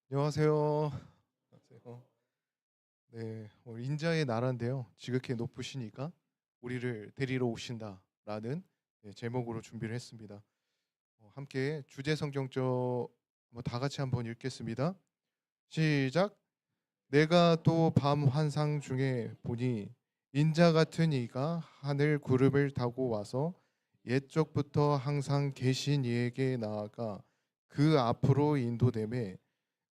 안녕하세요. 안녕하세요. 네, 오늘 인자의 나라인데요. 지극히 높으시니까 우리를 데리러 오신다라는 제목으로 준비를 했습니다. 함께 주제 성경적 다 같이 한번 읽겠습니다. 시작. 내가 또 밤 환상 중에 보니 인자 같은 이가 하늘 구름을 타고 와서 옛적부터 항상 계신 이에게 나아가 그 앞으로 인도되매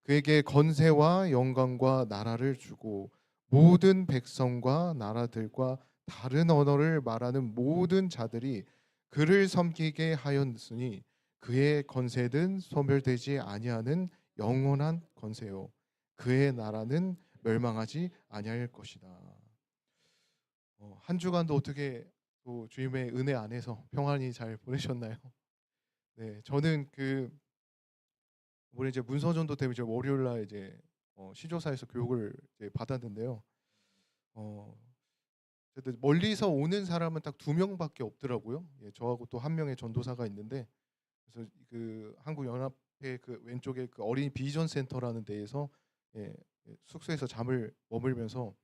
그에게 건세와 영광과 나라를 주고 모든 백성과 나라들과 다른 언어를 말하는 모든 자들이 그를 섬기게 하였으니 그의 건세는 소멸되지 아니하는 영원한 건세요 그의 나라는 멸망하지 아니할 것이다. 한 주간도 어떻게 또 주님의 은혜 안에서 평안히 잘 보내셨나요? 네, 저는 이번에 이제 문서전도 때문에 이제 월요일 날 이제 시조사에서 교육을 이제 받았는데요. 어 그래도 멀리서 오는 사람은 딱 두 명밖에 없더라고요. 예, 저하고 또 한 명의 전도사가 있는데 그래서 그 한국 연합회 그 왼쪽에 그 어린이 비전 센터라는 데에서 예, 숙소에서 잠을 머물면서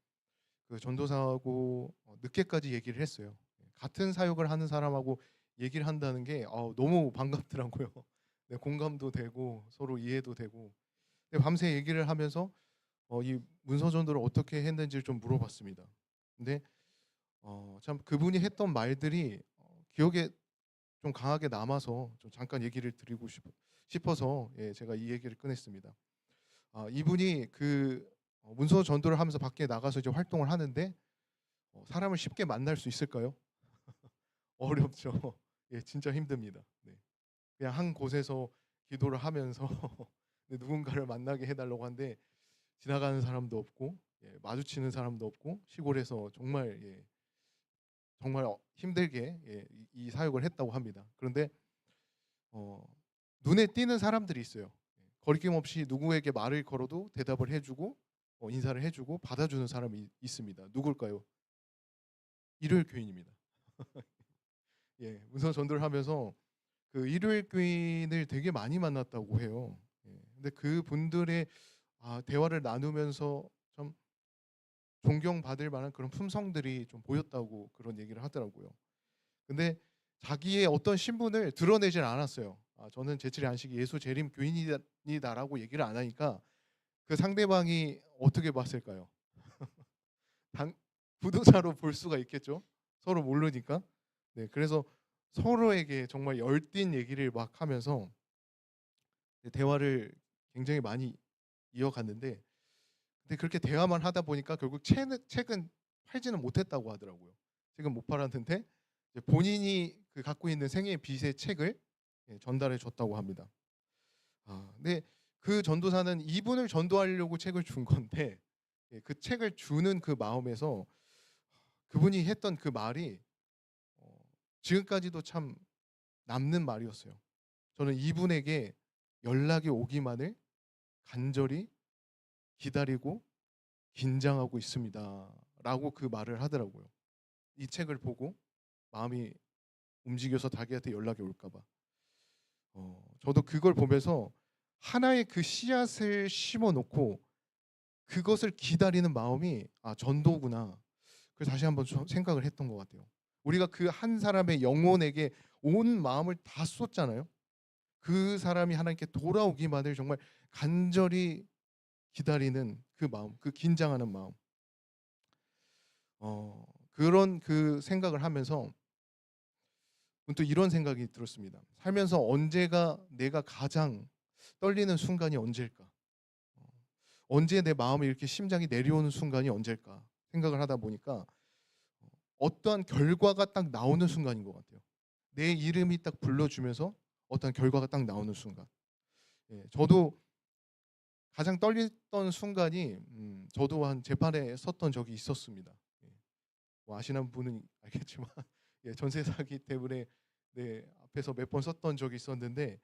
그 전도사하고 늦게까지 얘기를 했어요. 예, 같은 사역을 하는 사람하고 얘기를 한다는 게 너무 반갑더라고요. 네, 공감도 되고 서로 이해도 되고. 근데 밤새 얘기를 하면서 이 문서 전도를 어떻게 했는지를 좀 물어봤습니다. 근데 참 그분이 했던 말들이 기억에 좀 강하게 남아서 좀 잠깐 얘기를 드리고 싶어서 예, 제가 이 얘기를 꺼냈습니다. 이분이 문서 전도를 하면서 밖에 나가서 이제 활동을 하는데 사람을 쉽게 만날 수 있을까요? 어렵죠. 예, 진짜 힘듭니다. 네. 그냥 한 곳에서 기도를 하면서 누군가를 만나게 해달라고 하는데 지나가는 사람도 없고 예, 마주치는 사람도 없고 시골에서 정말 정말 힘들게 이 사역을 했다고 합니다. 그런데 어, 눈에 띄는 사람들이 있어요. 거리낌 없이 누구에게 말을 걸어도 대답을 해주고 인사를 해주고 받아주는 사람이 있습니다. 누굴까요? 일요일 교인입니다. 예, 문서 전도를 하면서 그 일요일 교인을 되게 많이 만났다고 해요. 예, 근데 그 분들의 대화를 나누면서 참 존경받을 만한 그런 품성들이 좀 보였다고 그런 얘기를 하더라고요. 근데 자기의 어떤 신분을 드러내질 않았어요. 저는 제칠의 안식이 예수 재림 교인이다라고 얘기를 안 하니까 그 상대방이 어떻게 봤을까요? 당 부도자로 볼 수가 있겠죠. 서로 모르니까. 네, 그래서 서로에게 정말 열띤 얘기를 막 하면서 대화를 굉장히 많이 이어갔는데 근데 그렇게 대화만 하다 보니까 결국 책은 팔지는 못했다고 하더라고요. 책은 못 팔았는데 이제 본인이 갖고 있는 생애의 빛의 책을 전달해 줬다고 합니다. 근데 그 전도사는 이분을 전도하려고 책을 준 건데 그 책을 주는 그 마음에서 그분이 했던 그 말이 어 지금까지도 참 남는 말이었어요. 저는 이분에게 연락이 오기만을 간절히 기다리고 긴장하고 있습니다라고 그 말을 하더라고요. 이 책을 보고 마음이 움직여서 자기한테 연락이 올까 봐. 저도 그걸 보면서 하나의 그 씨앗을 심어 놓고 그것을 기다리는 마음이 전도구나. 그래서 다시 한번 생각을 했던 것 같아요. 우리가 그 한 사람의 영혼에게 온 마음을 다 쏟잖아요. 그 사람이 하나님께 돌아오기만을 정말 간절히 기다리는 그 마음, 그 긴장하는 마음. 그런 그 생각을 하면서 문득 이런 생각이 들었습니다. 살면서 언제가 내가 가장 떨리는 순간이 언제일까? 어, 언제 내 마음에 이렇게 심장이 내려오는 순간이 언제일까? 생각을 하다 보니까 어떠한 결과가 딱 나오는 순간인 것 같아요. 내 이름이 딱 불러주면서 어떤 결과가 딱 나오는 순간. 예, 저도 가장 떨렸던 순간이 저도 한 재판에 섰던 적이 있었습니다. 예, 뭐 아시는 분은 알겠지만 예, 전세 사기 때문에 네, 앞에서 몇 번 섰던 적이 있었는데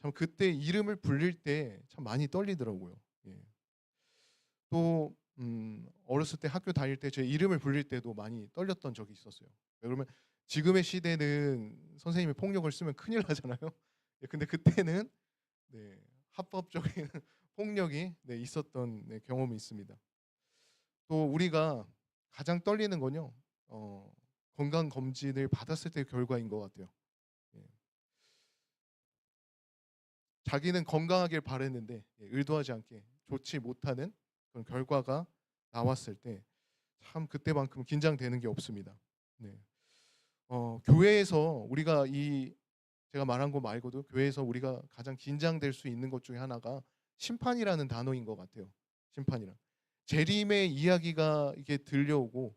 참 그때 이름을 불릴 때 참 많이 떨리더라고요. 예. 또 어렸을 때 학교 다닐 때 제 이름을 불릴 때도 많이 떨렸던 적이 있었어요. 왜 그러면 지금의 시대는 선생님이 폭력을 쓰면 큰일 나잖아요. 예, 근데 그때는 네, 합법적인 폭력이 있었던 경험이 있습니다. 또 우리가 가장 떨리는 건요. 건강 검진을 받았을 때 결과인 것 같아요. 예. 자기는 건강하길 바랬는데 의도하지 않게 좋지 못하는 그런 결과가 나왔을 때 참 그때만큼 긴장되는 게 없습니다. 네. 교회에서 우리가 제가 말한 거 말고도 교회에서 우리가 가장 긴장될 수 있는 것 중에 하나가 심판이라는 단어인 것 같아요. 심판이란. 재림의 이야기가 이게 들려오고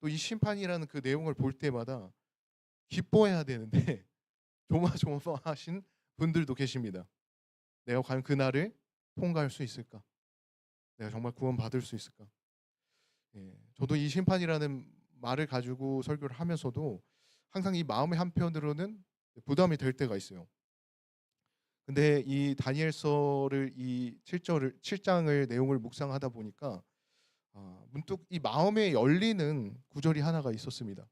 또 이 심판이라는 그 내용을 볼 때마다 기뻐해야 되는데 조마조마하신 분들도 계십니다. 내가 과연 그날을 통과할 수 있을까? 내가 정말 구원받을 수 있을까? 예, 저도 이 심판이라는 말을 가지고 설교를 하면서도 항상 이 마음의 한편으로는 부담이 될 때가 있어요. 근데 이 다니엘서를 이 7장을 내용을 묵상하다 보니까 문득 이 마음에 열리는 구절이 하나가 있었습니다.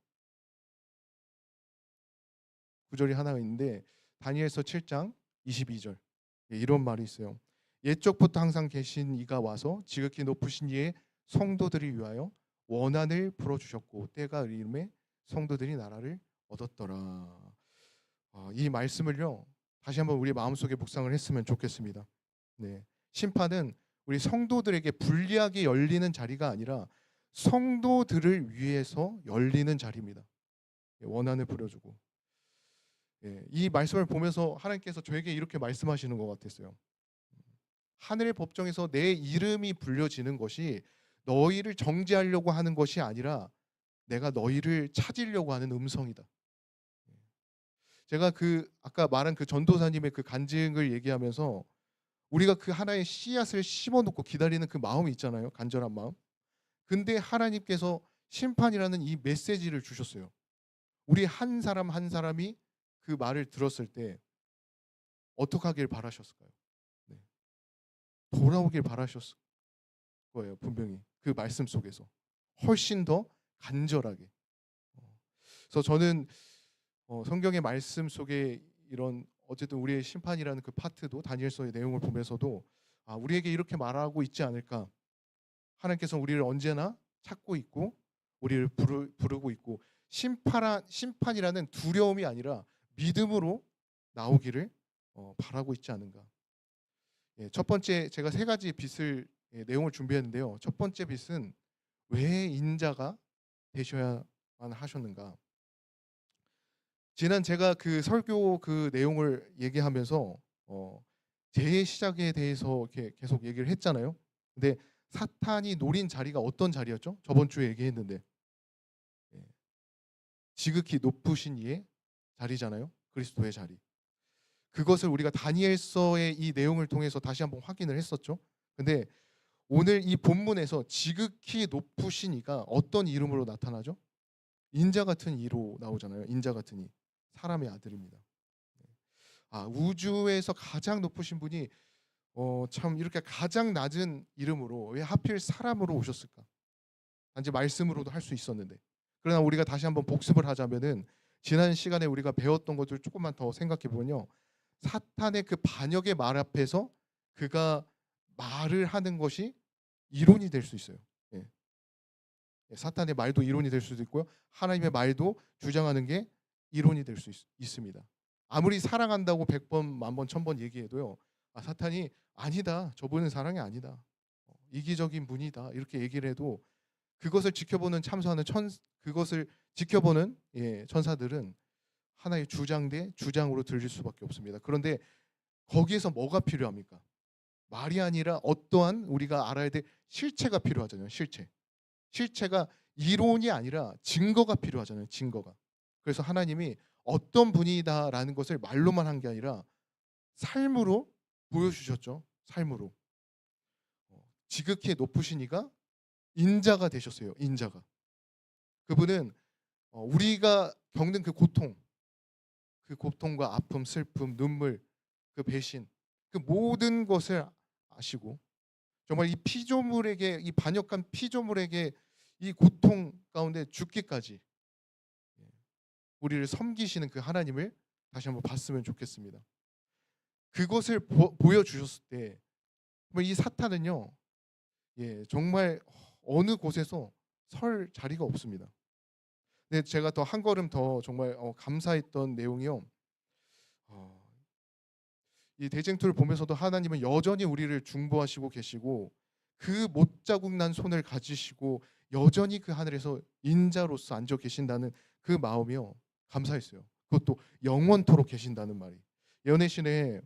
구절이 하나가 있는데 다니엘서 7장 22절 이런 말이 있어요. 옛적부터 항상 계신 이가 와서 지극히 높으신 이의 성도들을 위하여 원한을 풀어주셨고 때가 이름에 성도들이 나라를 얻었더라. 이 말씀을요 다시 한번 우리 마음속에 묵상을 했으면 좋겠습니다. 네, 심판은 우리 성도들에게 불리하게 열리는 자리가 아니라 성도들을 위해서 열리는 자리입니다. 원한을 부려주고 이 말씀을 보면서 하나님께서 저에게 이렇게 말씀하시는 것 같았어요. 하늘의 법정에서 내 이름이 불려지는 것이 너희를 정죄하려고 하는 것이 아니라 내가 너희를 찾으려고 하는 음성이다. 제가 아까 말한 그 전도사님의 그 간증을 얘기하면서 우리가 그 하나의 씨앗을 심어놓고 기다리는 그 마음이 있잖아요. 간절한 마음. 근데 하나님께서 심판이라는 이 메시지를 주셨어요. 우리 한 사람 한 사람이 그 말을 들었을 때 어떻게 하길 바라셨을까요? 네. 돌아오길 바라셨을 거예요. 분명히 그 말씀 속에서 훨씬 더 간절하게. 그래서 저는 성경의 말씀 속에 이런 어쨌든 우리의 심판이라는 그 파트도 다니엘서의 내용을 보면서도 우리에게 이렇게 말하고 있지 않을까. 하나님께서 우리를 언제나 찾고 있고 우리를 부르고 있고 심판이라는 두려움이 아니라 믿음으로 나오기를 바라고 있지 않은가. 첫 번째 제가 세 가지 빛을 내용을 준비했는데요. 첫 번째 빛은 왜 인자가 되셔야만 하셨는가. 지난 제가 그 설교 그 내용을 얘기하면서 재해시작에 대해서 이렇게 계속 얘기를 했잖아요. 근데 사탄이 노린 자리가 어떤 자리였죠? 저번 주에 얘기했는데 지극히 높으신 이의 자리잖아요. 그리스도의 자리. 그것을 우리가 다니엘서의 이 내용을 통해서 다시 한번 확인을 했었죠. 근데 오늘 이 본문에서 지극히 높으신 이가 어떤 이름으로 나타나죠? 인자 같은 이로 나오잖아요. 인자 같은 이. 사람의 아들입니다. 우주에서 가장 높으신 분이 참 이렇게 가장 낮은 이름으로 왜 하필 사람으로 오셨을까? 단지 말씀으로도 할 수 있었는데. 그러나 우리가 다시 한번 복습을 하자면은 지난 시간에 우리가 배웠던 것들 조금만 더 생각해 보면요. 사탄의 그 반역의 말 앞에서 그가 말을 하는 것이 이론이 될 수 있어요. 예. 사탄의 말도 이론이 될 수도 있고요. 하나님의 말도 주장하는 게 이론이 될 수 있습니다. 아무리 사랑한다고 100번, 1000번, 1000번 얘기해도요. 사탄이 아니다. 저분은 사랑이 아니다. 이기적인 분이다. 이렇게 얘기를 해도 그것을 지켜보는 참소하는 그것을 지켜보는 천사들은 하나의 주장 대 주장으로 들릴 수밖에 없습니다. 그런데 거기에서 뭐가 필요합니까? 말이 아니라 어떠한 우리가 알아야 될 실체가 필요하잖아요. 실체가 이론이 아니라 증거가 필요하잖아요. 증거가. 그래서 하나님이 어떤 분이다라는 것을 말로만 한 게 아니라 삶으로 보여주셨죠. 삶으로. 지극히 높으신 이가 인자가 되셨어요. 인자가. 그분은 우리가 겪는 그 고통과 아픔, 슬픔, 눈물, 그 배신, 그 모든 것을 아시고 정말 이 피조물에게 이 반역한 피조물에게 이 고통 가운데 죽기까지 우리를 섬기시는 그 하나님을 다시 한번 봤으면 좋겠습니다. 그것을 보여주셨을 때 이 사탄은요. 정말 어느 곳에서 설 자리가 없습니다. 근데 제가 더 한 걸음 더 정말 감사했던 내용이요. 어 이 대쟁투를 보면서도 하나님은 여전히 우리를 중보하시고 계시고 그 못자국 난 손을 가지시고 여전히 그 하늘에서 인자로서 앉아 계신다는 그 마음이요. 감사했어요. 그것도 영원토록 계신다는 말이. 예언의 신에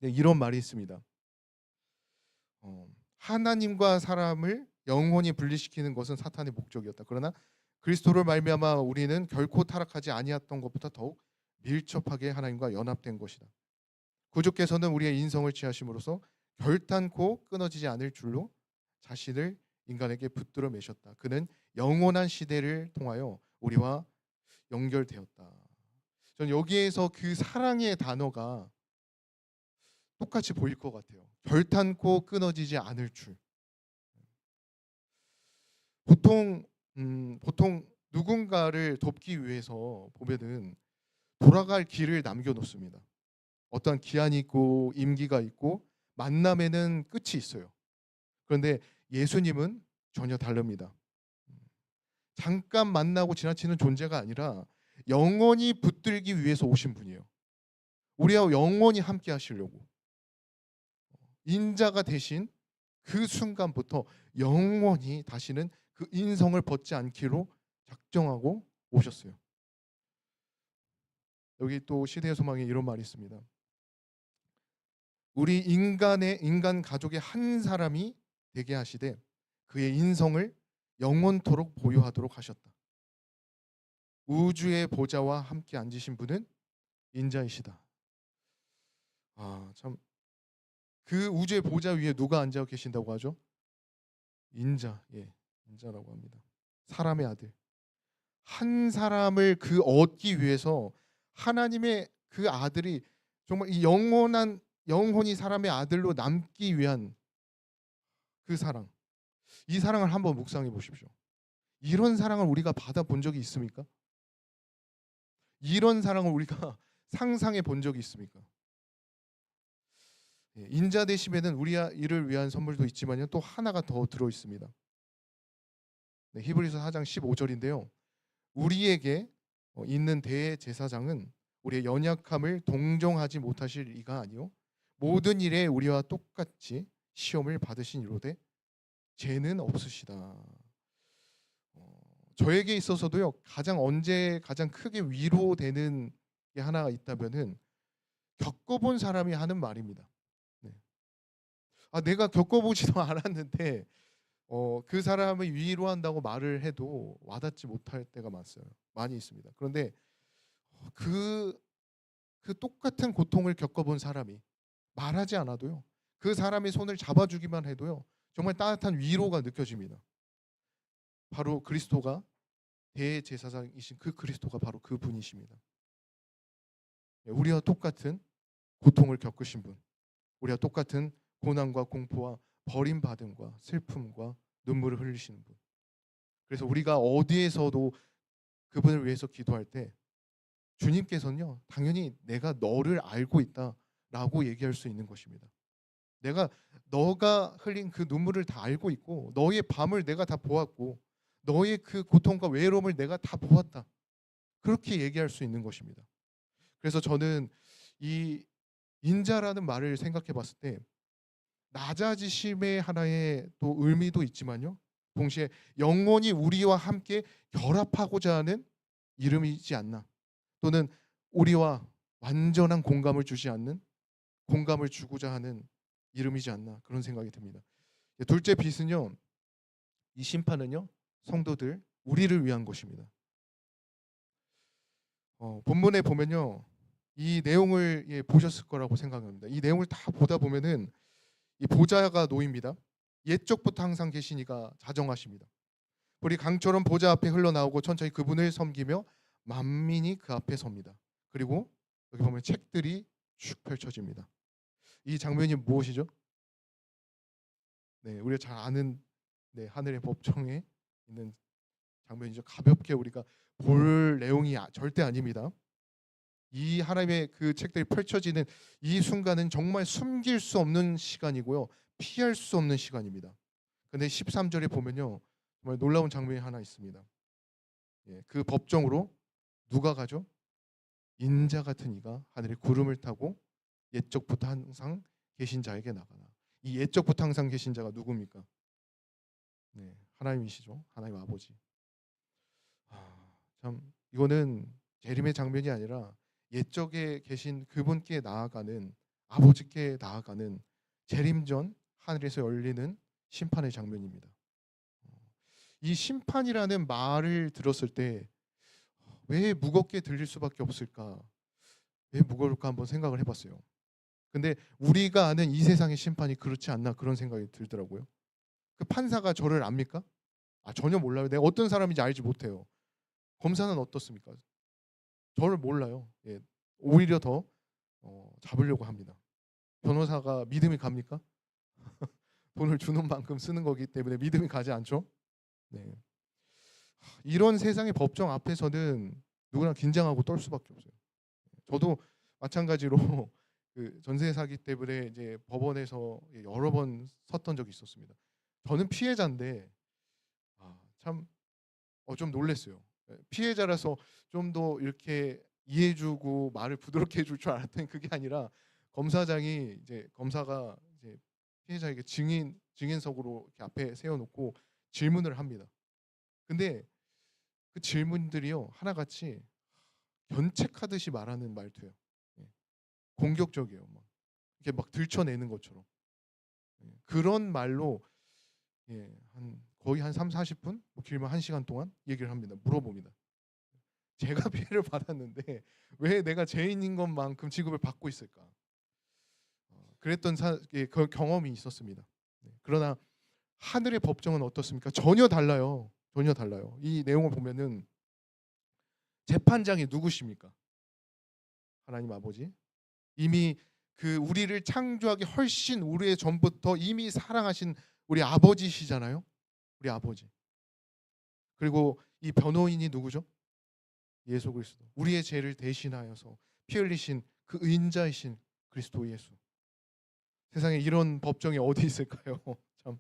이런 말이 있습니다. 하나님과 사람을 영원히 분리시키는 것은 사탄의 목적이었다. 그러나 그리스도를 말미암아 우리는 결코 타락하지 아니했던 것보다 더욱 밀접하게 하나님과 연합된 것이다. 구주께서는 우리의 인성을 취하심으로써 결탄코 끊어지지 않을 줄로 자신을 인간에게 붙들어 매셨다. 그는 영원한 시대를 통하여 우리와 연결되었다. 저는 여기에서 그 사랑의 단어가 똑같이 보일 것 같아요. 결탄코 끊어지지 않을 줄. 보통 누군가를 돕기 위해서 보면은 돌아갈 길을 남겨놓습니다. 어떠한 기한이 있고 임기가 있고 만남에는 끝이 있어요. 그런데 예수님은 전혀 다릅니다. 잠깐 만나고 지나치는 존재가 아니라 영원히 붙들기 위해서 오신 분이에요. 우리와 영원히 함께 하시려고. 인자가 되신 그 순간부터 영원히 다시는 그 인성을 벗지 않기로 작정하고 오셨어요. 여기 또 시대의 소망에 이런 말이 있습니다. 우리 인간 가족의 한 사람이 되게 하시되 그의 인성을 영원토록 보유하도록 하셨다. 우주의 보좌와 함께 앉으신 분은 인자이시다. 참 그 우주의 보좌 위에 누가 앉아 계신다고 하죠? 인자, 인자라고 합니다. 사람의 아들. 한 사람을 그 얻기 위해서 하나님의 그 아들이 정말 이 영혼이 사람의 아들로 남기 위한 그 사랑. 이 사랑을 한번 묵상해 보십시오. 이런 사랑을 우리가 받아본 적이 있습니까? 이런 사랑을 우리가 상상해 본 적이 있습니까? 인자 되심에는 이를 위한 선물도 있지만요. 또 하나가 더 들어 있습니다. 히브리서 4장 15절인데요. 우리에게 있는 대제사장은 우리의 연약함을 동정하지 못하실 이가 아니요 모든 일에 우리와 똑같이 시험을 받으신 이로되 죄는 없으시다. 저에게 있어서도요. 가장 크게 위로되는 게 하나 있다면은 겪어본 사람이 하는 말입니다. 내가 겪어보지도 않았는데 그 사람을 위로한다고 말을 해도 와닿지 못할 때가 많이 있습니다. 그런데 그 똑같은 고통을 겪어본 사람이 말하지 않아도요. 그 사람의 손을 잡아주기만 해도요. 정말 따뜻한 위로가 느껴집니다. 바로 그리스도가 대제사장이신 그 그리스도가 바로 그 분이십니다. 우리와 똑같은 고통을 겪으신 분, 우리와 똑같은 고난과 공포와 버림받음과 슬픔과 눈물을 흘리시는 분. 그래서 우리가 어디에서도 그분을 위해서 기도할 때 주님께서는요, 당연히 내가 너를 알고 있다라고 얘기할 수 있는 것입니다. 너가 흘린 그 눈물을 다 알고 있고 너의 밤을 내가 다 보았고 너의 그 고통과 외로움을 내가 다 보았다. 그렇게 얘기할 수 있는 것입니다. 그래서 저는 이 인자라는 말을 생각해 봤을 때 낮아지심의 하나의 또 의미도 있지만요. 동시에 영원히 우리와 함께 결합하고자 하는 이름이지 않나. 또는 우리와 완전한 공감을 주지 않는 공감을 주고자 하는 이름이지 않나 그런 생각이 듭니다. 둘째 빛은요. 이 심판은요. 성도들 우리를 위한 것입니다. 본문에 보면요. 이 내용을 보셨을 거라고 생각합니다. 이 내용을 다 보다 보면은 이 보좌가 놓입니다. 옛적부터 항상 계시니가 자정하십니다. 우리 강처럼 보좌 앞에 흘러나오고 천천히 그분을 섬기며 만민이 그 앞에 섭니다. 그리고 여기 보면 책들이 쭉 펼쳐집니다. 이 장면이 무엇이죠? 우리가 잘 아는 하늘의 법정에 있는 장면이죠. 가볍게 우리가 볼 내용이 절대 아닙니다. 이 하나님의 그 책들이 펼쳐지는 이 순간은 정말 숨길 수 없는 시간이고요. 피할 수 없는 시간입니다. 근데 13절에 보면요. 정말 놀라운 장면이 하나 있습니다. 예, 그 법정으로 누가 가죠? 인자 같은 이가 하늘의 구름을 타고 옛적부터 항상 계신 자에게 나가나. 이 옛적부터 항상 계신 자가 누굽니까? 네, 하나님이시죠. 하나님 아버지. 참 이거는 재림의 장면이 아니라 옛적에 계신 그분께 나아가는, 아버지께 나아가는 재림전 하늘에서 열리는 심판의 장면입니다. 이 심판이라는 말을 들었을 때 왜 무겁게 들릴 수밖에 없을까? 왜 무거울까 한번 생각을 해봤어요. 근데 우리가 아는 이 세상의 심판이 그렇지 않나, 그런 생각이 들더라고요. 그 판사가 저를 압니까? 전혀 몰라요. 내가 어떤 사람인지 알지 못해요. 검사는 어떻습니까? 저를 몰라요. 예, 오히려 더 잡으려고 합니다. 변호사가 믿음이 갑니까? 돈을 주는 만큼 쓰는 거기 때문에 믿음이 가지 않죠. 네. 이런 세상의 법정 앞에서는 누구나 긴장하고 떨 수밖에 없어요. 저도 마찬가지로 그 전세 사기 때문에 이제 법원에서 여러 번 섰던 적이 있었습니다. 저는 피해자인데 참 좀 놀랐어요. 피해자라서 좀 더 이렇게 이해해주고 말을 부드럽게 해줄 줄 알았더니 그게 아니라 검사장이 이제 검사가 이제 피해자에게 증인석으로 이렇게 앞에 세워놓고 질문을 합니다. 근데 그 질문들이요 하나같이 견책하듯이 말하는 말투예요. 예, 공격적이에요. 막 이렇게 막 들춰내는 것처럼. 그런 말로 거의 한 3, 40분, 뭐 길면 1시간 동안 얘기를 합니다. 물어봅니다. 제가 피해를 받았는데 왜 내가 죄인인 것만큼 취급을 받고 있을까? 그랬던 그 경험이 있었습니다. 그러나 하늘의 법정은 어떻습니까? 전혀 달라요. 전혀 달라요. 이 내용을 보면은 재판장이 누구십니까? 하나님 아버지. 이미 그 우리를 창조하기 훨씬 우리의 전부터 이미 사랑하신 우리 아버지시잖아요. 우리 아버지. 그리고 이 변호인이 누구죠? 예수 그리스도. 우리의 죄를 대신하여서 피 흘리신 그 의인자이신 그리스도 예수. 세상에 이런 법정이 어디 있을까요? 참,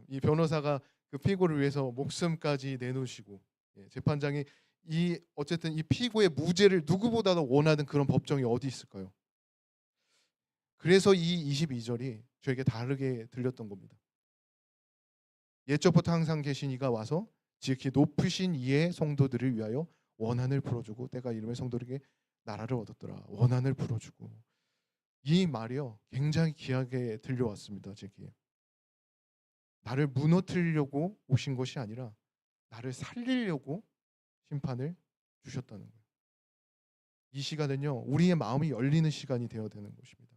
이 변호사가 그 피고를 위해서 목숨까지 내놓으시고 재판장이 어쨌든 이 피고의 무죄를 누구보다도 원하는 그런 법정이 어디 있을까요? 그래서 이 22절이 저에게 다르게 들렸던 겁니다. 옛적부터 항상 계신 이가 와서 지극히 높으신 이의 성도들을 위하여 원한을 풀어주고 때가 이름의 성도에게 나라를 얻었더라. 원한을 풀어주고. 이 말이요 굉장히 귀하게 들려왔습니다. 제게. 나를 무너뜨리려고 오신 것이 아니라 나를 살리려고 심판을 주셨다는 거예요. 이 시간은요 우리의 마음이 열리는 시간이 되어야 되는 것입니다.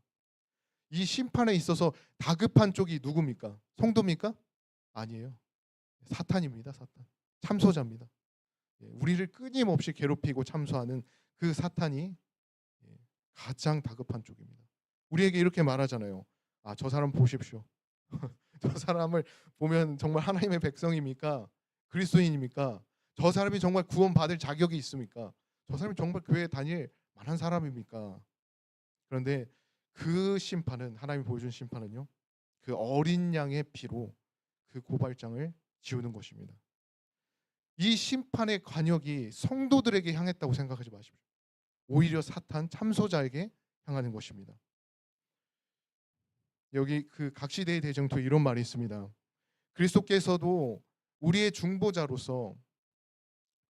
이 심판에 있어서 다급한 쪽이 누굽니까? 성도입니까? 아니에요. 사탄입니다. 사탄. 참소자입니다. 우리를 끊임없이 괴롭히고 참소하는 그 사탄이 가장 다급한 쪽입니다. 우리에게 이렇게 말하잖아요. 저 사람 보십시오. 저 사람을 보면 정말 하나님의 백성입니까? 그리스도인입니까? 저 사람이 정말 구원받을 자격이 있습니까? 저 사람이 정말 교회에 다닐 만한 사람입니까? 그런데 그 심판은, 하나님이 보여준 심판은요 그 어린 양의 피로 그 고발장을 지우는 것입니다. 이 심판의 관역이 성도들에게 향했다고 생각하지 마십시오. 오히려 사탄 참소자에게 향하는 것입니다. 여기 그 각시대의 대정토에 이런 말이 있습니다. 그리스도께서도 우리의 중보자로서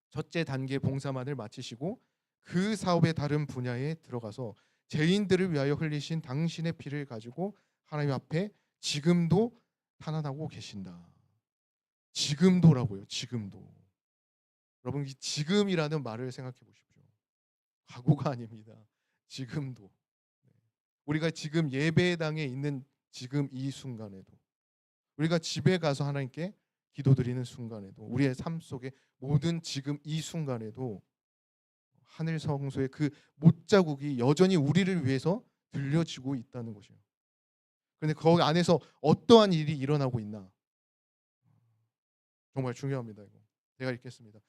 첫째 단계 봉사만을 마치시고 그 사업의 다른 분야에 들어가서 죄인들을 위하여 흘리신 당신의 피를 가지고 하나님 앞에 지금도 탄원하고 계신다. 지금도라고요. 지금도. 여러분 이 지금이라는 말을 생각해 보십시오. 과거가 아닙니다. 지금도. 우리가 지금 예배당에 있는 지금 이 순간에도, 우리가 집에 가서 하나님께 기도드리는 순간에도, 우리의 삶 속에 모든 지금 이 순간에도 하늘 성소의 그 못자국이 여전히 우리를 위해서 들려지고 있다는 것이에요. 그런데 거기 안에서 어떠한 일이 일어나고 있나? 정말 중요합니다. 이거 제가 읽겠습니다.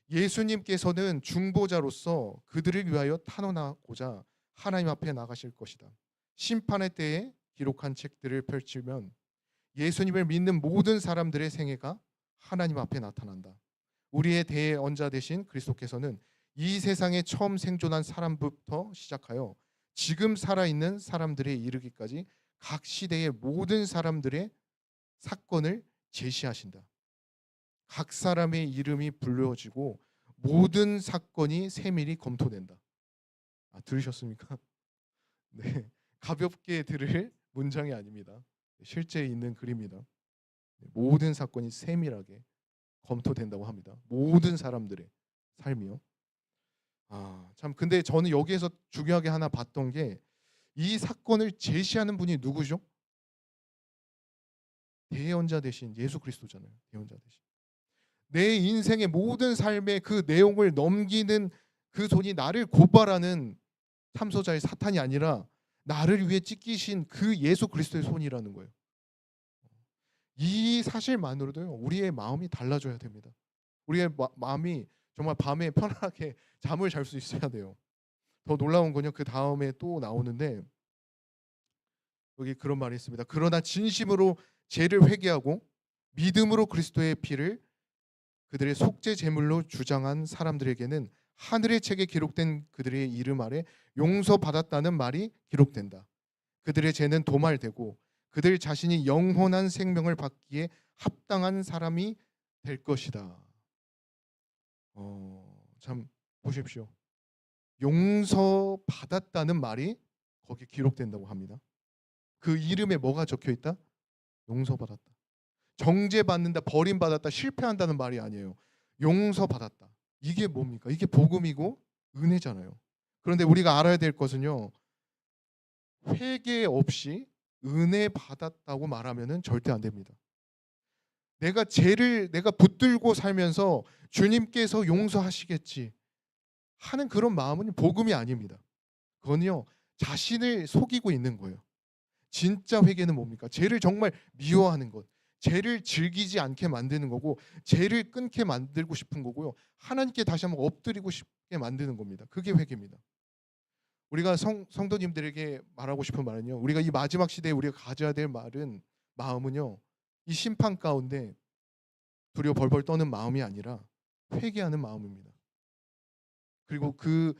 예수님께서는 중보자로서 그들을 위하여 탄원하고자 하나님 앞에 나가실 것이다. 심판의 때에 기록한 책들을 펼치면 예수님을 믿는 모든 사람들의 생애가 하나님 앞에 나타난다. 우리의 대언자 되신 그리스도께서는 이 세상에 처음 생존한 사람부터 시작하여 지금 살아있는 사람들에 이르기까지 각 시대의 모든 사람들의 사건을 제시하신다. 각 사람의 이름이 불려지고 모든 사건이 세밀히 검토된다. 들으셨습니까? 네, 가볍게 들을 문장이 아닙니다. 실제 있는 글입니다. 모든 사건이 세밀하게 검토된다고 합니다. 모든 사람들의 삶이요. 참 근데 저는 여기에서 중요하게 하나 봤던 게 이 사건을 제시하는 분이 누구죠? 대언자 대신 예수 그리스도잖아요. 대언자 대신. 내 인생의 모든 삶의 그 내용을 넘기는 그 손이 나를 고발하는 탐소자의 사탄이 아니라 나를 위해 찢기신 그 예수 그리스도의 손이라는 거예요. 이 사실만으로도요, 우리의 마음이 달라져야 됩니다. 우리의 마음이 정말 밤에 편안하게 잠을 잘 수 있어야 돼요. 더 놀라운 건요, 그 다음에 또 나오는데 여기 그런 말이 있습니다. 그러나 진심으로 죄를 회개하고 믿음으로 그리스도의 피를 그들의 속죄 제물로 주장한 사람들에게는 하늘의 책에 기록된 그들의 이름 아래 용서받았다는 말이 기록된다. 그들의 죄는 도말되고 그들 자신이 영원한 생명을 받기에 합당한 사람이 될 것이다. 참 보십시오. 용서받았다는 말이 거기 기록된다고 합니다. 그 이름에 뭐가 적혀 있다? 용서받았다. 정죄받는다, 버림받았다, 실패한다는 말이 아니에요. 용서받았다. 이게 뭡니까? 이게 복음이고 은혜잖아요. 그런데 우리가 알아야 될 것은요, 회개 없이 은혜 받았다고 말하면은 절대 안 됩니다. 내가 죄를 내가 붙들고 살면서 주님께서 용서하시겠지 하는 그런 마음은 복음이 아닙니다. 그건요, 자신을 속이고 있는 거예요. 진짜 회개는 뭡니까? 죄를 정말 미워하는 것, 죄를 즐기지 않게 만드는 거고, 죄를 끊게 만들고 싶은 거고요, 하나님께 다시 한번 엎드리고 싶게 만드는 겁니다. 그게 회개입니다. 우리가 성도님들에게 말하고 싶은 말은요, 우리가 이 마지막 시대에 우리가 가져야 될 마음은요, 이 심판 가운데 두려워 벌벌 떠는 마음이 아니라 회개하는 마음입니다. 그리고 그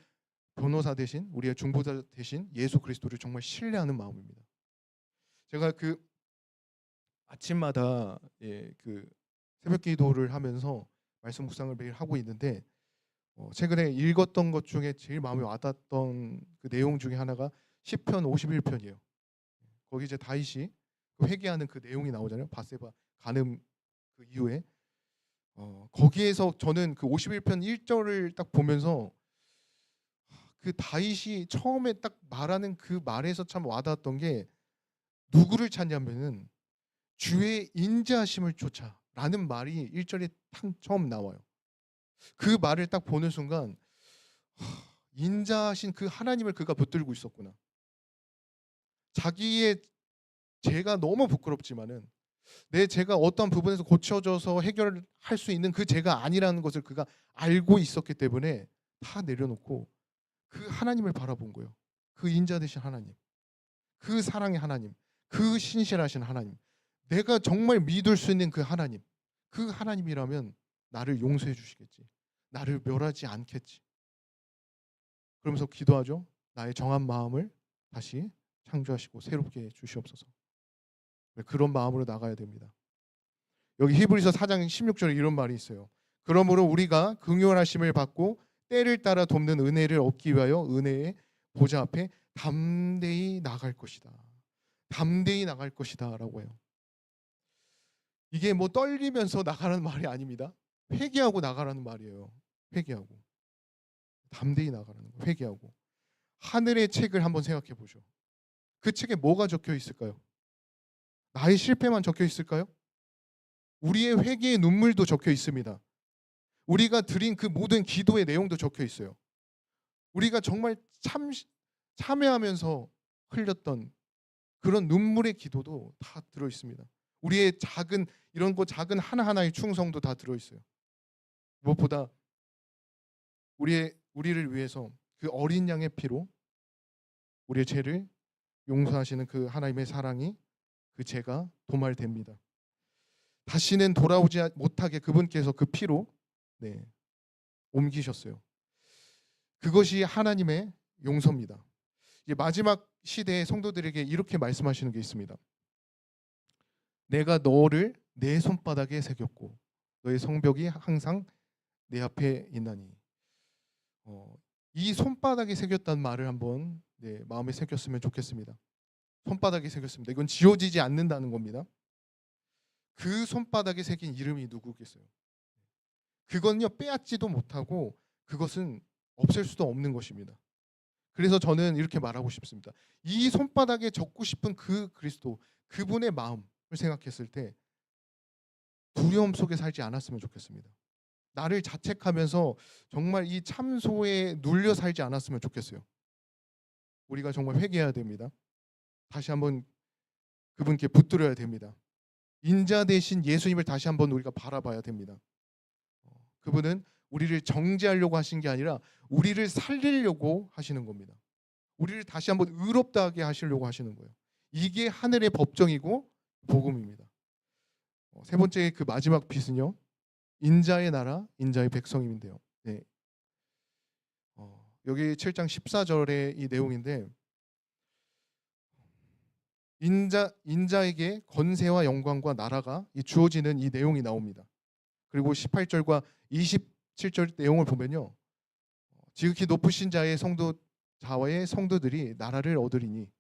변호사 대신, 우리의 중보자 대신 예수 그리스도를 정말 신뢰하는 마음입니다. 제가 그 아침마다 그 새벽 기도를 하면서 말씀 묵상을 매일 하고 있는데, 최근에 읽었던 것 중에 제일 마음에 와닿았던 그 내용 중에 하나가 시편 51편이에요. 거기 이제 다윗이 그 회개하는 그 내용이 나오잖아요. 바세바 간음 그 이후에 거기에서 저는 그 51편 1절을 딱 보면서 그 다윗이 처음에 딱 말하는 그 말에서 참 와닿았던 게, 누구를 찾냐면은 주의 인자하심을 쫓아라는 말이 1절에 처음 나와요. 그 말을 딱 보는 순간 인자하신 그 하나님을 그가 붙들고 있었구나. 자기의 죄가 너무 부끄럽지만은 내 죄가 어떤 부분에서 고쳐져서 해결할 수 있는 그 죄가 아니라는 것을 그가 알고 있었기 때문에 다 내려놓고 그 하나님을 바라본 거예요. 그 인자 되신 하나님, 그 사랑의 하나님, 그 신실하신 하나님, 내가 정말 믿을 수 있는 그 하나님, 그 하나님이라면 나를 용서해 주시겠지, 나를 멸하지 않겠지. 그러면서 기도하죠. 나의 정한 마음을 다시 창조하시고 새롭게 해 주시옵소서. 그런 마음으로 나가야 됩니다. 여기 히브리서 4장 16절에 이런 말이 있어요. 그러므로 우리가 긍휼하심을 받고 때를 따라 돕는 은혜를 얻기 위하여 은혜의 보좌 앞에 담대히 나갈 것이다. 담대히 나갈 것이다 라고 해요. 이게 뭐 떨리면서 나가라는 말이 아닙니다. 회개하고 나가라는 말이에요. 회개하고 담대히 나가라는 거. 회개하고. 하늘의 책을 한번 생각해 보죠. 그 책에 뭐가 적혀 있을까요? 나의 실패만 적혀 있을까요? 우리의 회개의 눈물도 적혀 있습니다. 우리가 드린 그 모든 기도의 내용도 적혀 있어요. 우리가 정말 참회하면서 흘렸던 그런 눈물의 기도도 다 들어 있습니다. 우리의 작은 이런 거 작은 하나하나의 충성도 다 들어 있어요. 무엇보다 우리를 위해서 그 어린 양의 피로 우리의 죄를 용서하시는 그 하나님의 사랑이, 그 죄가 도말됩니다. 다시는 돌아오지 못하게 그분께서 그 피로 네, 옮기셨어요. 그것이 하나님의 용서입니다. 이제 마지막 시대의 성도들에게 이렇게 말씀하시는 게 있습니다. 내가 너를 내 손바닥에 새겼고 너의 성벽이 항상 내 앞에 있나니. 이 손바닥에 새겼다는 말을 한번 마음에 새겼으면 좋겠습니다. 손바닥에 새겼습니다. 이건 지워지지 않는다는 겁니다. 그 손바닥에 새긴 이름이 누구겠어요? 그건요 빼앗지도 못하고 그것은 없앨 수도 없는 것입니다. 그래서 저는 이렇게 말하고 싶습니다. 이 손바닥에 적고 싶은 그 그리스도, 그분의 마음을 생각했을 때 두려움 속에 살지 않았으면 좋겠습니다. 나를 자책하면서 정말 이 참소에 눌려 살지 않았으면 좋겠어요. 우리가 정말 회개해야 됩니다. 다시 한번 그분께 붙들어야 됩니다. 인자 대신 예수님을 다시 한번 우리가 바라봐야 됩니다. 그분은 우리를 정죄하려고 하신 게 아니라 우리를 살리려고 하시는 겁니다. 우리를 다시 한번 의롭다하게 하시려고 하시는 거예요. 이게 하늘의 법정이고 복음입니다. 세 번째 그 마지막 빛은요, 인자의 나라, 인자의 백성인데요. 네. 여기 7장 14절의 이 내용인데, 인자에게 권세와 영광과 나라가 주어지는 이 내용이 나옵니다. 그리고 18절과 27절 내용을 보면요, 지극히 높으신 자의 자와의 성도들이 나라를 얻으리니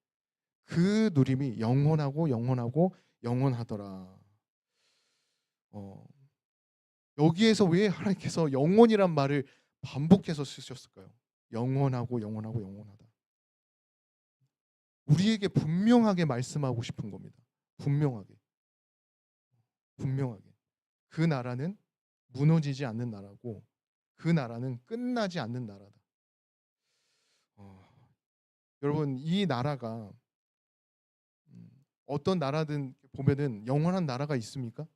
그 누림이 영원하고 영원하고 영원하더라. 여기에서 왜 하나님께서 영원이란 말을 반복해서 쓰셨을까요? 영원하고 영원하고 영원하다. 우리에게 분명하게 말씀하고 싶은 겁니다. 분명하게. 그 나라는 무너지지 않는 나라고 그 나라는 끝나지 않는 나라다. 여러분, 이 나라가 어떤 나라든 보면은 영원한 나라가 있습니까?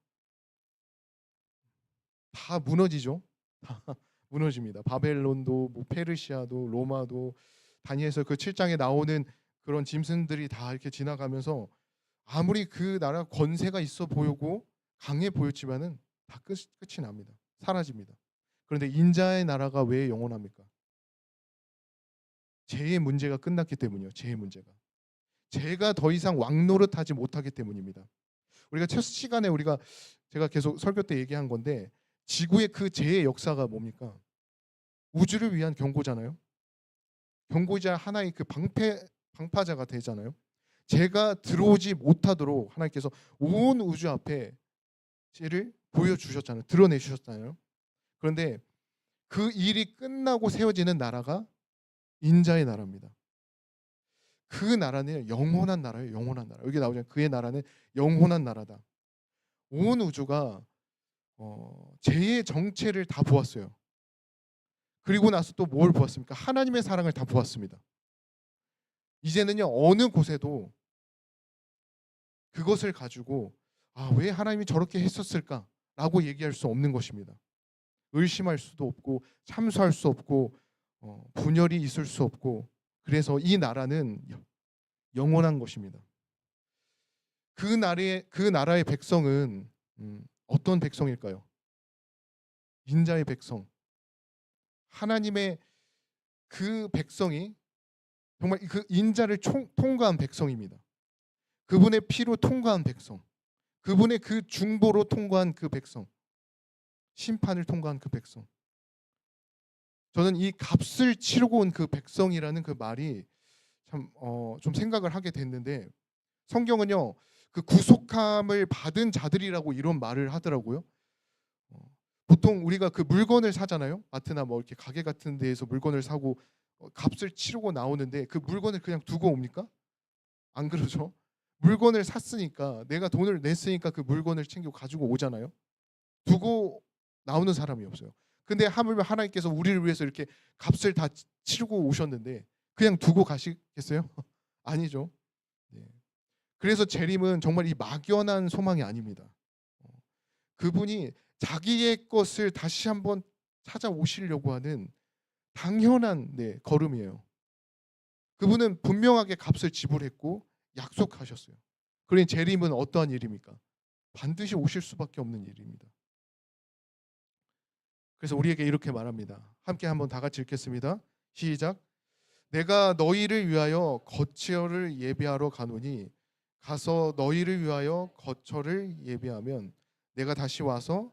다 무너지죠. 다 무너집니다. 바벨론도, 뭐 페르시아도, 로마도, 다니엘서 그 7장에 나오는 그런 짐승들이 다 이렇게 지나가면서 아무리 그 나라 권세가 있어 보이고 강해 보였지만은 다 끝이 납니다. 사라집니다. 그런데 인자의 나라가 왜 영원합니까? 죄의 문제가 끝났기 때문이요. 죄의 문제가. 죄가 더 이상 왕노릇하지 못하기 때문입니다. 우리가 첫 시간에 제가 계속 설교 때 얘기한 건데, 지구의 그 죄의 역사가 뭡니까? 우주를 위한 경고잖아요. 경고자 하나의 그 방파자가 되잖아요. 죄가 들어오지 못하도록 하나님께서 온 우주 앞에 죄를 보여주셨잖아요. 드러내주셨잖아요. 그런데 그 일이 끝나고 세워지는 나라가 인자의 나라입니다. 그 나라는 영원한 나라예요. 영원한 나라. 여기 나오잖아요. 그의 나라는 영원한 나라다. 온 우주가 죄의 정체를 다 보았어요. 그리고 나서 또 뭘 보았습니까? 하나님의 사랑을 다 보았습니다. 이제는요, 어느 곳에도 그것을 가지고 왜 하나님이 저렇게 했었을까라고 얘기할 수 없는 것입니다. 의심할 수도 없고 참수할 수 없고 분열이 있을 수 없고, 그래서 이 나라는 영원한 것입니다. 그 나라의 백성은 어떤 백성일까요? 인자의 백성. 하나님의 그 백성이 정말 그 인자를 통과한 백성입니다. 그분의 피로 통과한 백성, 그분의 그 중보로 통과한 그 백성, 심판을 통과한 그 백성. 저는 이 값을 치르고 온 그 백성이라는 그 말이 참 좀 생각을 하게 됐는데, 성경은요 그 구속함을 받은 자들이라고 이런 말을 하더라고요. 보통 우리가 그 물건을 사잖아요. 마트나 뭐 이렇게 가게 같은 데에서 물건을 사고 값을 치르고 나오는데 그 물건을 그냥 두고 옵니까? 안 그러죠. 물건을 샀으니까, 내가 돈을 냈으니까 그 물건을 챙겨 가지고 오잖아요. 두고 나오는 사람이 없어요. 근데 하물며 하나님께서 우리를 위해서 이렇게 값을 다 치르고 오셨는데 그냥 두고 가시겠어요? 아니죠. 네. 그래서 재림은 정말 이 막연한 소망이 아닙니다. 그분이 자기의 것을 다시 한번 찾아오시려고 하는 당연한 걸음이에요. 그분은 분명하게 값을 지불했고 약속하셨어요. 그러니 재림은 어떠한 일입니까? 반드시 오실 수밖에 없는 일입니다. 그래서 우리에게 이렇게 말합니다. 함께 한번 다 같이 읽겠습니다. 시작. 내가 너희를 위하여 거처를 예비하러 가노니 가서 너희를 위하여 거처를 예비하면 내가 다시 와서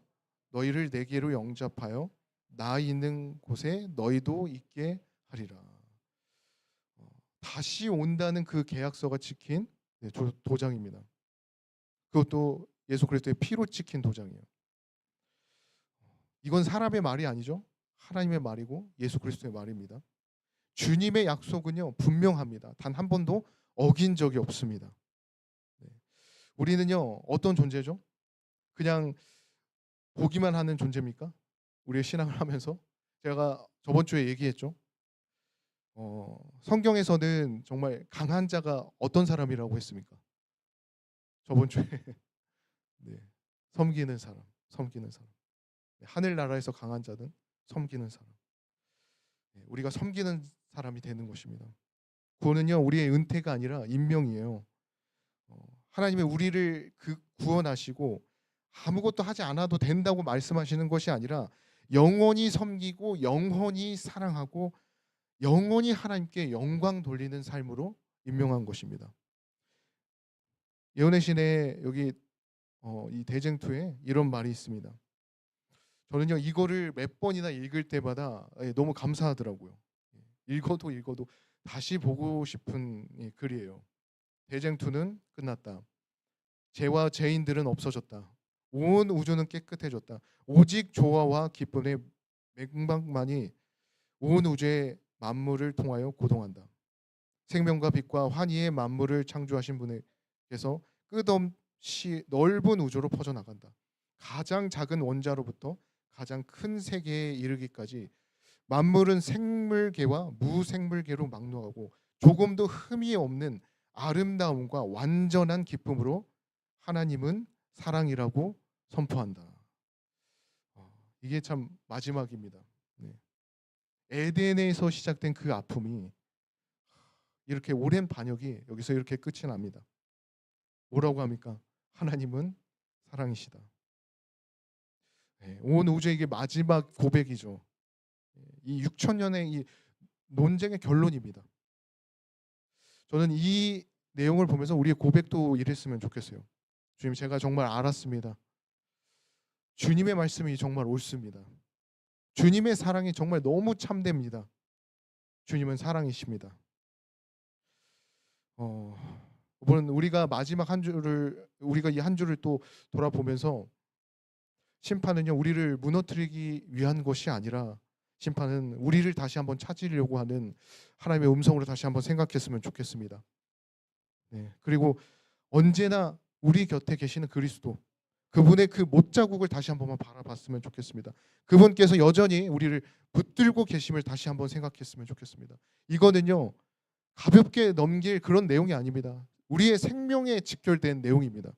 너희를 내게로 영접하여 나 있는 곳에 너희도 있게 하리라. 다시 온다는 그 계약서가 찍힌 도장입니다. 그것도 예수 그리스도의 피로 찍힌 도장이에요. 이건 사람의 말이 아니죠. 하나님의 말이고 예수 그리스도의 말입니다. 주님의 약속은요 분명합니다. 단 한 번도 어긴 적이 없습니다. 우리는요 어떤 존재죠? 그냥 보기만 하는 존재입니까? 우리의 신앙을 하면서 제가 저번 주에 얘기했죠. 성경에서는 정말 강한 자가 어떤 사람이라고 했습니까? 저번 주에 섬기는 사람. 하늘나라에서 강한 자는 섬기는 사람. 우리가 섬기는 사람이 되는 것입니다. 구원은요 우리의 은퇴가 아니라 임명이에요. 하나님의 우리를 구원하시고 아무것도 하지 않아도 된다고 말씀하시는 것이 아니라 영원히 섬기고 영원히 사랑하고 영원히 하나님께 영광 돌리는 삶으로 임명한 것입니다. 예언의 신에 여기 이 대쟁투에 이런 말이 있습니다. 저는요 이거를 몇 번이나 읽을 때마다 너무 감사하더라고요. 읽어도 다시 보고 싶은 글이에요. 대쟁투는 끝났다. 죄와 죄인들은 없어졌다. 온 우주는 깨끗해졌다. 오직 조화와 기쁨의 맹박만이 온 우주의 만물을 통하여 고동한다. 생명과 빛과 환희의 만물을 창조하신 분께서 끝없이 넓은 우주로 퍼져나간다. 가장 작은 원자로부터 가장 큰 세계에 이르기까지 만물은 생물계와 무생물계로 막론하고 조금도 흠이 없는 아름다움과 완전한 기쁨으로 하나님은 사랑이라고 선포한다. 이게 참 마지막입니다. 에덴에서 시작된 그 아픔이 이렇게 오랜 반역이 여기서 이렇게 끝이 납니다. 뭐라고 합니까? 하나님은 사랑이시다. 온 우주의 이게 마지막 고백이죠. 이 6,000년의 이 논쟁의 결론입니다. 저는 이 내용을 보면서 우리의 고백도 이랬으면 좋겠어요. 주님, 제가 정말 알았습니다. 주님의 말씀이 정말 옳습니다. 주님의 사랑이 정말 너무 참됩니다. 주님은 사랑이십니다. 이번 우리가 마지막 한 주를 우리가 이 한 주를 또 돌아보면서 심판은요 우리를 무너뜨리기 위한 것이 아니라 심판은 우리를 다시 한번 찾으려고 하는 하나님의 음성으로 다시 한번 생각했으면 좋겠습니다. 그리고 언제나 우리 곁에 계시는 그리스도 그분의 그 못자국을 다시 한 번만 바라봤으면 좋겠습니다. 그분께서 여전히 우리를 붙들고 계심을 다시 한번 생각했으면 좋겠습니다. 이거는요 가볍게 넘길 그런 내용이 아닙니다. 우리의 생명에 직결된 내용입니다.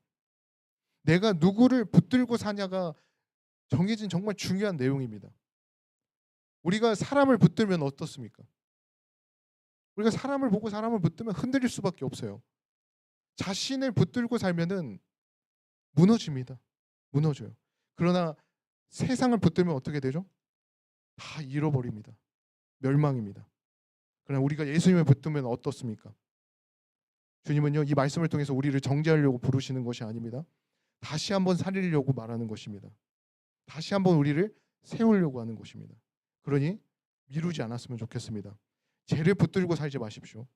내가 누구를 붙들고 사냐가 정해진 정말 중요한 내용입니다. 우리가 사람을 붙들면 어떻습니까? 우리가 사람을 보고 사람을 붙들면 흔들릴 수밖에 없어요. 자신을 붙들고 살면은 무너집니다. 무너져요. 그러나 세상을 붙들면 어떻게 되죠? 다 잃어버립니다. 멸망입니다. 그러나 우리가 예수님을 붙들면 어떻습니까? 주님은요 이 말씀을 통해서 우리를 정죄하려고 부르시는 것이 아닙니다. 다시 한번 살리려고 말하는 것입니다. 다시 한번 우리를 세우려고 하는 것입니다. 그러니 미루지 않았으면 좋겠습니다. 죄를 붙들고 살지 마십시오.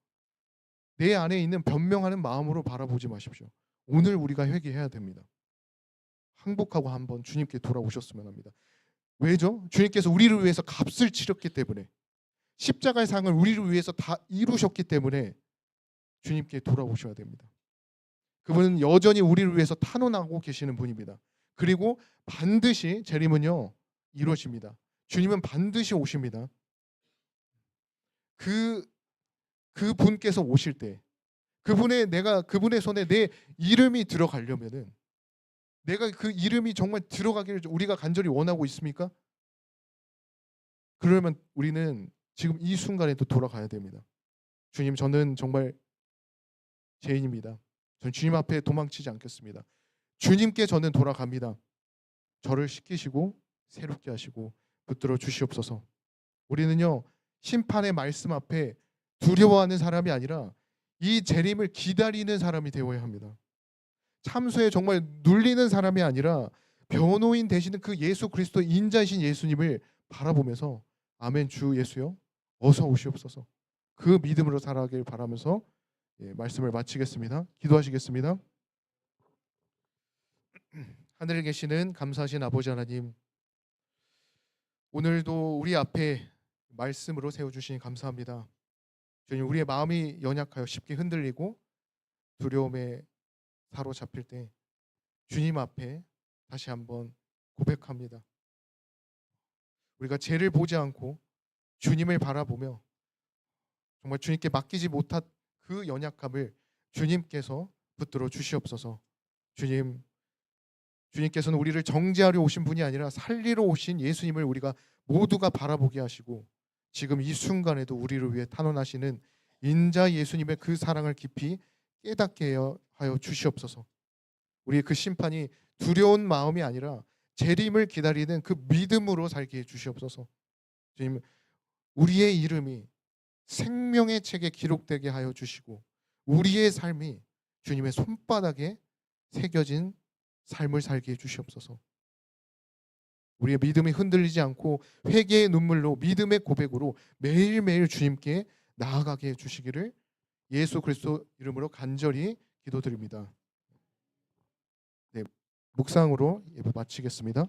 내 안에 있는 변명하는 마음으로 바라보지 마십시오. 오늘 우리가 회개해야 됩니다. 항복하고 한번 주님께 돌아오셨으면 합니다. 왜죠? 주님께서 우리를 위해서 값을 치렀기 때문에 십자가의 상을 우리를 위해서 다 이루셨기 때문에 주님께 돌아오셔야 됩니다. 그분은 여전히 우리를 위해서 탄원하고 계시는 분입니다. 그리고 반드시 재림은요 이루어집니다. 주님은 반드시 오십니다. 그 분께서 오실 때 그분의 손에 내 이름이 들어가려면은 내가 그 이름이 정말 들어가기를 우리가 간절히 원하고 있습니까? 그러면 우리는 지금 이 순간에도 돌아가야 됩니다. 주님, 저는 정말 죄인입니다. 저는 주님 앞에 도망치지 않겠습니다. 주님께 저는 돌아갑니다. 저를 씻기시고 새롭게 하시고 붙들어 주시옵소서. 우리는요, 심판의 말씀 앞에 두려워하는 사람이 아니라 이 재림을 기다리는 사람이 되어야 합니다. 참수에 정말 눌리는 사람이 아니라 변호인 되시는 그 예수 그리스도 인자이신 예수님을 바라보면서 아멘 주 예수여 어서 오시옵소서, 그 믿음으로 살아가길 바라면서 말씀을 마치겠습니다. 기도하시겠습니다. 하늘에 계시는 감사하신 아버지 하나님, 오늘도 우리 앞에 말씀으로 세워주시니 감사합니다. 주님, 우리의 마음이 연약하여 쉽게 흔들리고 두려움에 사로잡힐 때 주님 앞에 다시 한번 고백합니다. 우리가 죄를 보지 않고 주님을 바라보며 정말 주님께 맡기지 못한 그 연약함을 주님께서 붙들어 주시옵소서. 주님께서는 우리를 정죄하려 오신 분이 아니라 살리러 오신 예수님을 우리가 모두가 바라보게 하시고 지금 이 순간에도 우리를 위해 탄원하시는 인자 예수님의 그 사랑을 깊이 깨닫게 하여 주시옵소서. 우리의 그 심판이 두려운 마음이 아니라 재림을 기다리는 그 믿음으로 살게 해 주시옵소서. 주님, 우리의 이름이 생명의 책에 기록되게 하여 주시고 우리의 삶이 주님의 손바닥에 새겨진 삶을 살게 해 주시옵소서. 우리의 믿음이 흔들리지 않고 회개의 눈물로 믿음의 고백으로 매일매일 주님께 나아가게 해 주시기를 예수 그리스도 이름으로 간절히 기도드립니다. 네, 묵상으로 예배 마치겠습니다.